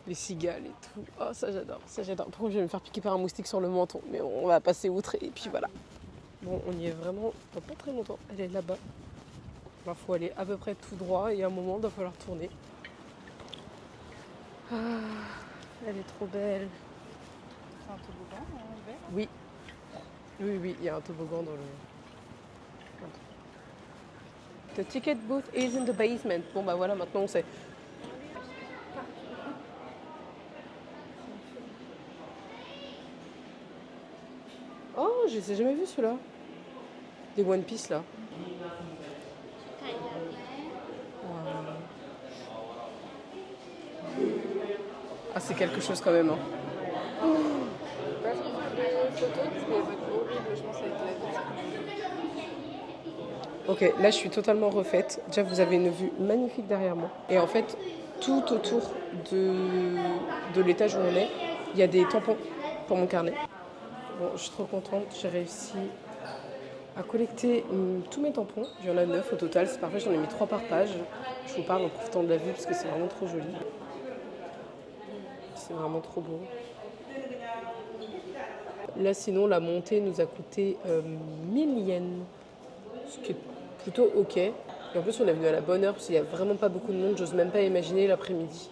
Les cigales et tout. Oh, ça j'adore. Ça j'adore. Par contre, je vais me faire piquer par un moustique sur le menton. Mais on va passer outre et puis voilà. Bon, on y est vraiment pas très longtemps. Elle est là-bas. Il faut aller à peu près tout droit et à un moment, il va falloir tourner. Ah, elle est trop belle. C'est un toboggan en vert. Oui. Oui, il y a un toboggan dans le... The ticket booth is in the basement. Bon bah voilà, maintenant on sait. Oh, je les ai jamais vus ceux-là. Des One Piece là. Wow. Ah, c'est quelque chose quand même. Hein. Ok, là je suis totalement refaite. Déjà vous avez une vue magnifique derrière moi. Et en fait, tout autour de l'étage où on est, il y a des tampons pour mon carnet. Bon, je suis trop contente, j'ai réussi à collecter tous mes tampons. Il y en a 9 au total, c'est parfait, j'en ai mis 3 par page. Je vous parle en profitant de la vue parce que c'est vraiment trop joli. C'est vraiment trop beau. Là sinon, la montée nous a coûté 1000 yens. Ce qui est plutôt ok. Et en plus, on est venu à la bonne heure parce qu'il n'y a vraiment pas beaucoup de monde. J'ose même pas imaginer l'après-midi.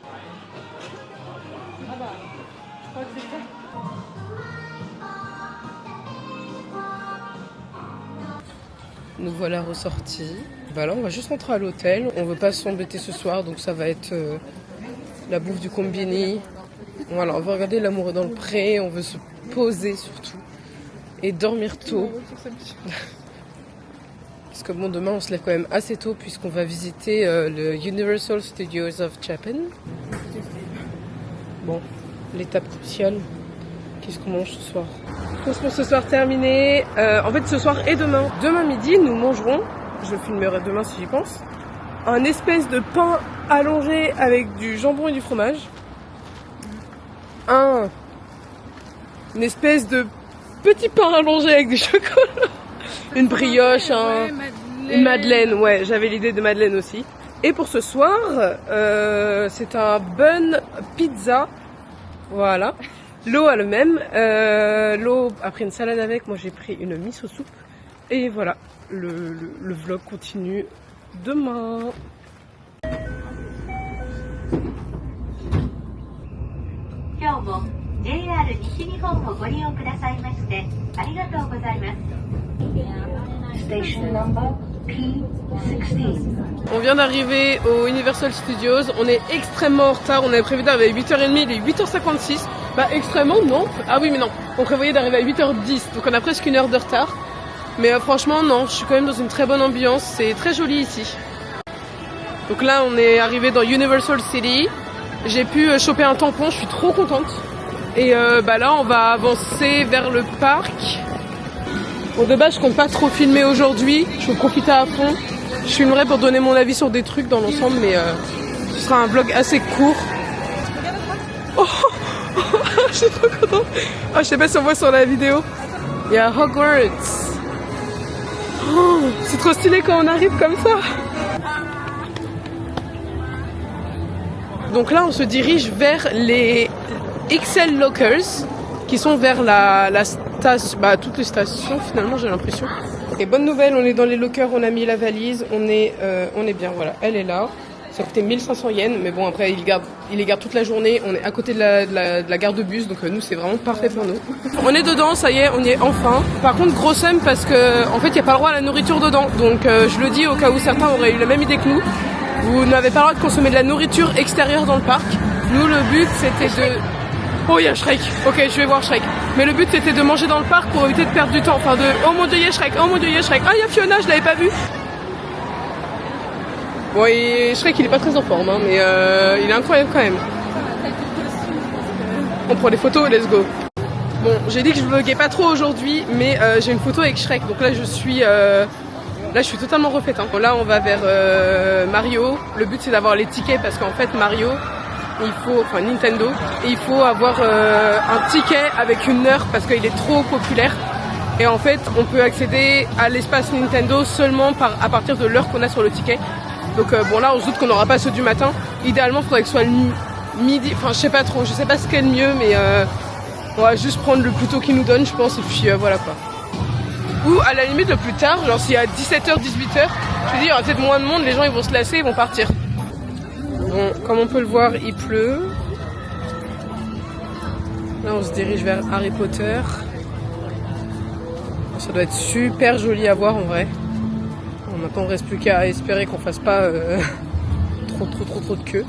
Ah bah, je crois que c'est ça. Nous voilà ressortis. Voilà, on va juste rentrer à l'hôtel. On veut pas s'embêter ce soir, donc ça va être la bouffe du combini. Voilà, on veut regarder L'amour est dans le pré. On veut se poser surtout et dormir tôt. Parce que bon, demain on se lève quand même assez tôt puisqu'on va visiter le Universal Studios of Japan. Bon, l'étape cruciale, qu'est-ce qu'on mange ce soir? Course pour ce soir terminée. En fait ce soir et demain. Demain midi nous mangerons, je filmerai demain si j'y pense, un espèce de pain allongé avec du jambon et du fromage. Une espèce de petit pain allongé avec du chocolat. Une brioche, une madeleine, ouais, j'avais l'idée de madeleine aussi. Et pour ce soir, c'est un bun pizza, voilà. L'eau a le même, l'eau a pris une salade avec, moi j'ai pris une miso soupe. Et voilà, le vlog continue demain. JR 西日本をご利用くださいましてありがとうございます。Station number P16. On vient d'arriver au Universal Studios, on est extrêmement en retard, on avait prévu d'arriver à 8h30, il est 8h56. Bah extrêmement non, ah oui mais non, on prévoyait d'arriver à 8h10, donc on a presque une heure de retard. Mais franchement non, je suis quand même dans une très bonne ambiance, c'est très joli ici. Donc là on est arrivé dans Universal City. j'ai pu choper un tampon, je suis trop contente. Et là on va avancer vers le parc. Bon, de base je compte pas trop filmer aujourd'hui, je vais profiter à fond. Je filmerai pour donner mon avis sur des trucs dans l'ensemble, mais ce sera un vlog assez court. Oh, je suis trop contente. Oh, je sais pas si on voit sur la vidéo. Il y a Hogwarts. Oh, c'est trop stylé quand on arrive comme ça. Donc là on se dirige vers les XL Lockers qui sont vers la station, toutes les stations finalement j'ai l'impression. Et bonne nouvelle, on est dans les lockers, on a mis la valise, on est bien, voilà, elle est là. Ça coûtait 1500 yens, mais bon après il les garde toute la journée, on est à côté de la gare de bus, donc nous c'est vraiment parfait pour nous. On est dedans, ça y est, on y est enfin. Par contre gros seum parce que en fait il n'y a pas le droit à la nourriture dedans, donc je le dis au cas où certains auraient eu la même idée que nous. Vous n'avez pas le droit de consommer de la nourriture extérieure dans le parc. Nous le but c'était de... Oh, il y a Shrek. Ok, je vais voir Shrek. Mais le but c'était de manger dans le parc pour éviter de perdre du temps. Enfin de... Oh mon dieu, il y a Shrek. Oh mon dieu, il y a Shrek. Ah, il y a Fiona, je l'avais pas vu. Bon, et Shrek il est pas très en forme, hein, mais il est incroyable quand même. On prend des photos, let's go. Bon, j'ai dit que je vloguais pas trop aujourd'hui, mais j'ai une photo avec Shrek. Donc là je suis totalement refaite. Hein. Bon, là on va vers Mario. Le but c'est d'avoir les tickets parce qu'en fait Mario... Nintendo, et il faut avoir un ticket avec une heure parce qu'il est trop populaire. Et en fait, on peut accéder à l'espace Nintendo seulement à partir de l'heure qu'on a sur le ticket. Donc bon là, on se doute qu'on n'aura pas ceux du matin. Idéalement, il faudrait que ce soit le midi. Enfin, je sais pas trop, je sais pas ce qu'est le mieux, mais on va juste prendre le plus tôt qu'ils nous donnent, je pense, et puis voilà quoi. Ou à la limite le plus tard, genre s'il y a 17h, 18h, je veux dire, il y aura peut-être moins de monde, les gens ils vont se lasser, ils vont partir. Bon, comme on peut le voir, il pleut. Là, on se dirige vers Harry Potter. Ça doit être super joli à voir en vrai. Bon, maintenant, on reste plus qu'à espérer qu'on fasse pas trop de queue.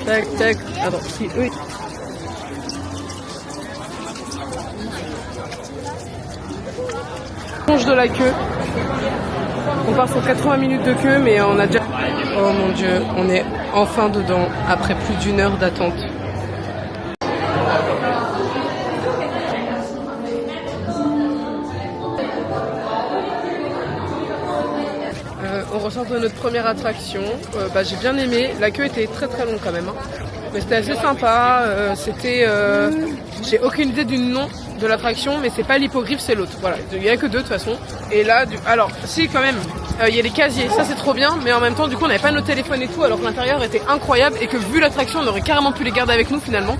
Tac, tac. Attends, si, oui. Plonge de la queue. On part sur 80 minutes de queue, mais on a déjà... Oh mon dieu, on est enfin dedans, après plus d'1 heure d'attente. On ressort de notre première attraction. J'ai bien aimé. La queue était très très longue quand même. Hein. Mais c'était assez sympa. J'ai aucune idée du nom de l'attraction, mais c'est pas l'hippogriffe, c'est l'autre. Voilà, il n'y a que deux de toute façon. Et là, alors si quand même, il y a les casiers. Ça c'est trop bien. Mais en même temps, du coup, on n'avait pas nos téléphones et tout, alors que l'intérieur était incroyable et que vu l'attraction, on aurait carrément pu les garder avec nous finalement.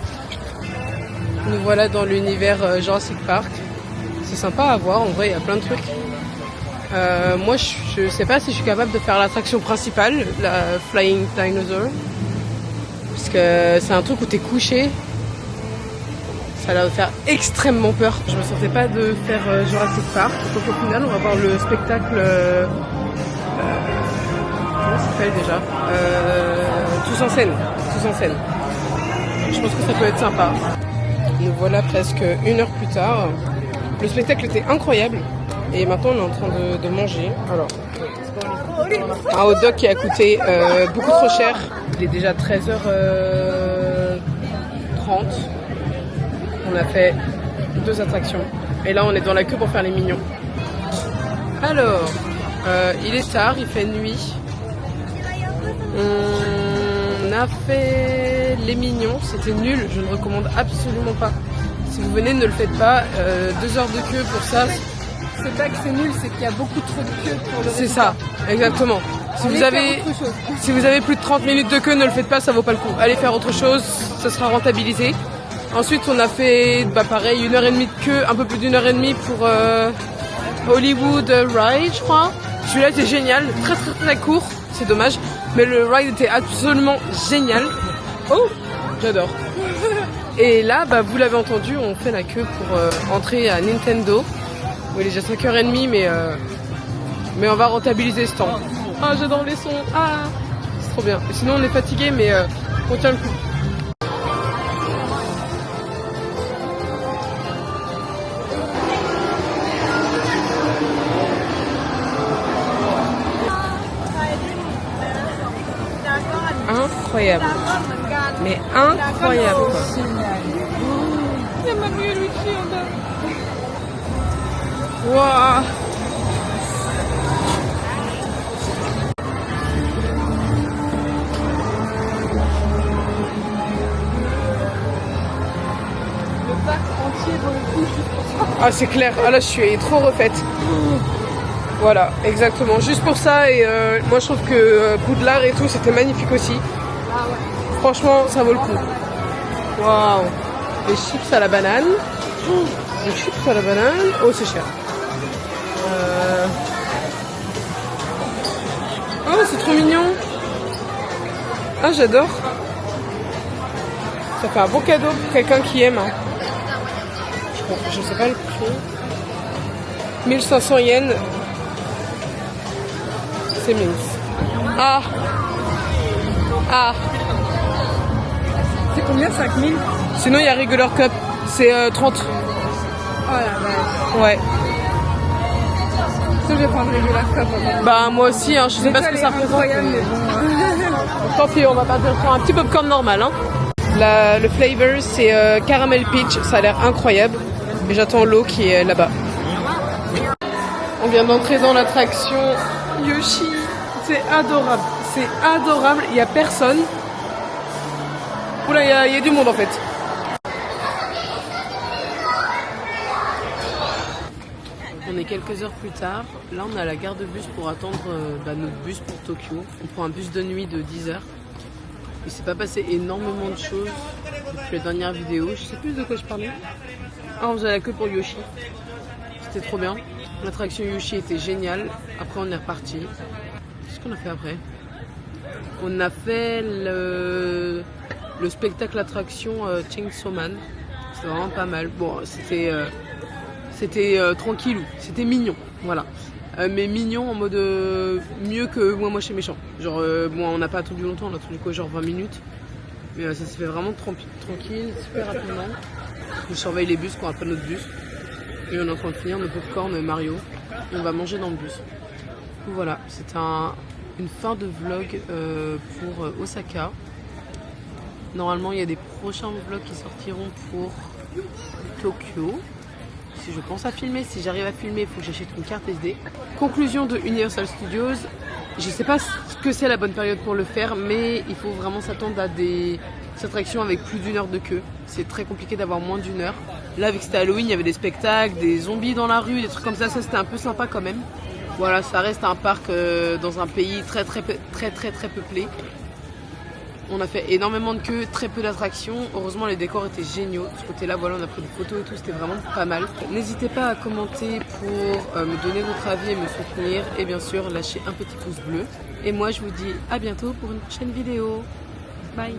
Nous voilà dans l'univers Jurassic Park. C'est sympa à voir. En vrai, il y a plein de trucs. Moi je sais pas si je suis capable de faire l'attraction principale, la Flying Dinosaur, parce que c'est un truc où t'es couché, ça va me faire extrêmement peur. Je me sentais pas de faire Jurassic Park, donc au final on va voir le spectacle, comment ça s'appelle déjà, Tous en scène. Je pense que ça peut être sympa. Nous voilà presque 1 heure plus tard, le spectacle était incroyable. Et maintenant on est en train de manger. Alors, un hot dog qui a coûté beaucoup trop cher. Il est déjà 13h30. On a fait 2 attractions. Et là on est dans la queue pour faire les mignons. Alors, il est tard, il fait nuit. On a fait les mignons, c'était nul, je ne recommande absolument pas. Si vous venez, ne le faites pas. 2 heures de queue pour ça. C'est pas que c'est nul, c'est qu'il y a beaucoup trop de queue pour le C'est ça, exactement. Si vous avez plus de 30 minutes de queue, ne le faites pas, ça vaut pas le coup. Allez faire autre chose, ça sera rentabilisé. Ensuite, on a fait pareil, 1h30 de queue, un peu plus d'1h30 pour Hollywood Ride, je crois. Celui-là était génial, très très très court, c'est dommage. Mais le ride était absolument génial. Oh, j'adore. Et là, vous l'avez entendu, on fait la queue pour entrer à Nintendo. Oui, il est déjà 5h30, mais on va rentabiliser ce temps. Ah, j'adore les sons. Ah, c'est trop bien. Et sinon, on est fatigué, mais On tient le coup. Incroyable. Mais incroyable quoi. Waouh. Ah c'est clair, ah là je suis trop refaite. Voilà, exactement, juste pour ça et moi je trouve que Poudlard et tout c'était magnifique aussi. Franchement ça vaut le coup. Waouh. Les chips à la banane. Les chips à la banane. Oh c'est cher. Oh c'est trop mignon. Ah j'adore. Ça fait un bon cadeau pour quelqu'un qui aime. Hein. Bon, je sais pas le prix. 1500 yens. C'est mince. Ah. Ah. C'est combien? 5000? Sinon il y a Regular Cup. C'est 30. Oh la vache. Ouais. Je vais prendre Regular Cup. Bah moi aussi, hein, je sais pas ce que ça représente. Mais bon. Tant pis, on va partir sur un petit popcorn normal. Hein. Le flavor c'est caramel peach, ça a l'air incroyable. Et j'attends l'eau qui est là-bas. On vient d'entrer dans l'attraction Yoshi. C'est adorable. C'est adorable. Il n'y a personne. Oula, il y a du monde en fait. On est quelques heures plus tard. Là, on est à la gare de bus pour attendre notre bus pour Tokyo. On prend un bus de nuit de 10h. Il s'est pas passé énormément de choses depuis la dernière vidéo. Je sais plus de quoi je parlais. Ah, on faisait la queue pour Yoshi. C'était trop bien. L'attraction Yoshi était géniale. Après, on est reparti. Qu'est-ce qu'on a fait après? On a fait le spectacle attraction Chainsaw Man. C'était vraiment pas mal. Bon, c'était tranquille. C'était mignon. Voilà. Mais mignon en mode mieux que Moi Moche et Méchant. Genre, bon, on n'a pas attendu longtemps. On a attendu quoi, genre 20 minutes. Mais ça s'est fait vraiment tranquille, super rapidement. Je surveille les bus quand on prend notre bus. Et on est en train de finir nos popcorn Mario. Et on va manger dans le bus. Donc voilà, c'était une fin de vlog pour Osaka. Normalement, il y a des prochains vlogs qui sortiront pour Tokyo. Si je pense à filmer, si j'arrive à filmer, il faut que j'achète une carte SD. Conclusion de Universal Studios. Je sais pas ce que c'est la bonne période pour le faire, mais il faut vraiment s'attendre à des attractions avec plus d'une heure de queue. C'est très compliqué d'avoir moins d'une heure. Là, vu que c'était Halloween, il y avait des spectacles, des zombies dans la rue, des trucs comme ça. Ça, c'était un peu sympa quand même. Voilà, ça reste un parc dans un pays très peuplé. On a fait énormément de queues, très peu d'attractions. Heureusement, les décors étaient géniaux. De ce côté-là, voilà, on a pris des photos et tout, c'était vraiment pas mal. N'hésitez pas à commenter pour me donner votre avis et me soutenir. Et bien sûr, lâchez un petit pouce bleu. Et moi, je vous dis à bientôt pour une prochaine vidéo. Bye!